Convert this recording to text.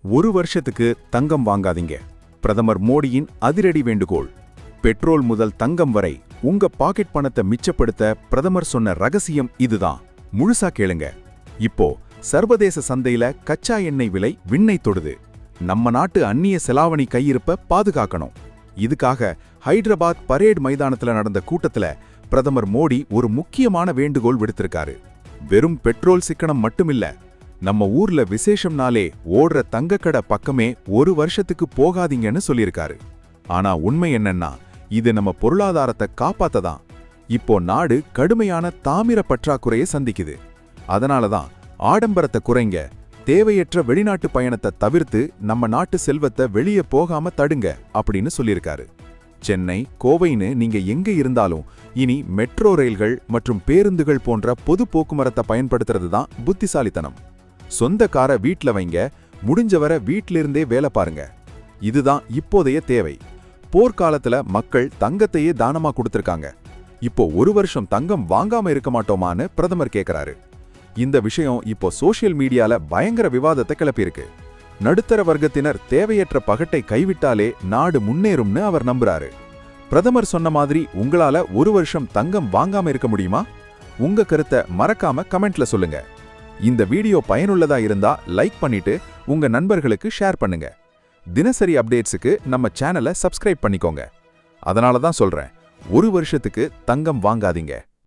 ஒரு வருஷத்துக்கு தங்கம் வாங்காதீங்க. பிரதமர் மோடியின் அதிரடி வேண்டுகோள். பெட்ரோல் முதல் தங்கம் வரை உங்க பாக்கெட் பணத்தை மிச்சப்படுத்த பிரதமர் சொன்ன ரகசியம் இதுதான். முழுசா கேளுங்க. இப்போ சர்வதேச சந்தையில கச்சா எண்ணெய் விலை விண்ணை தொடுது. நம்ம நாட்டு அந்நிய செலாவணி கையிருப்ப பாதுகாக்கணும். இதுக்காக ஹைதராபாத் பரேட் மைதானத்துல நடந்த கூட்டத்துல பிரதமர் மோடி ஒரு முக்கியமான வேண்டுகோள் விடுத்திருக்காரு. வெறும் பெட்ரோல் சிக்கனம் மட்டுமில்ல, நம்ம ஊர்ல விசேஷம்னாலே ஓடுற தங்கக்கடை பக்கமே ஒரு வருஷத்துக்கு போகாதீங்கன்னு சொல்லியிருக்காரு. ஆனா உண்மை என்னன்னா, இது நம்ம பொருளாதாரத்தை காப்பாத்ததான். இப்போ நாடு கடுமையான தாமிர பற்றாக்குறையை சந்திக்குது. அதனாலதான் ஆடம்பரத்தை குறைங்க, தேவையற்ற வெளிநாட்டு பயணத்தை தவிர்த்து நம்ம நாட்டு செல்வத்தை வெளியே போகாம தடுங்க அப்படின்னு சொல்லியிருக்காரு. சென்னை, கோவைன்னு நீங்க எங்க இருந்தாலும் இனி மெட்ரோ ரயில்கள் மற்றும் பேருந்துகள் போன்ற பொது போக்குவரத்தை பயன்படுத்துறது தான் புத்திசாலித்தனம். சொந்த காரை வீட்ல வைங்க, முடிஞ்சவரை வீட்டிலிருந்தே வேலை பாருங்க. இதுதான் இப்போதைய தேவை. போர்க்காலத்துல மக்கள் தங்கத்தையே தானமா கொடுத்திருக்காங்க. இப்போ ஒரு வருஷம் தங்கம் வாங்காம இருக்க மாட்டோமான்னு பிரதமர் கேக்குறாரு. இந்த விஷயம் இப்போ சோஷியல் மீடியால பயங்கர விவாதத்தை கிளப்பியிருக்கு. நடுத்தர வர்க்கத்தினர் தேவையற்ற பகட்டை கைவிட்டாலே நாடு முன்னேறும்னு அவர் நம்புறாரு. பிரதமர் சொன்ன மாதிரி உங்களால ஒரு வருஷம் தங்கம் வாங்காம இருக்க முடியுமா? உங்க கருத்தை மறக்காம கமெண்ட்ல சொல்லுங்க. இந்த வீடியோ பயனுள்ளதா இருந்தா லைக் பண்ணிட்டு உங்க நண்பர்களுக்கு ஷேர் பண்ணுங்க. தினசரி அப்டேட்ஸுக்கு நம்ம சேனலை சப்ஸ்கிரைப் பண்ணிக்கோங்க. அதனால தான் சொல்றேன், ஒரு வருஷத்துக்கு தங்கம் வாங்காதீங்க.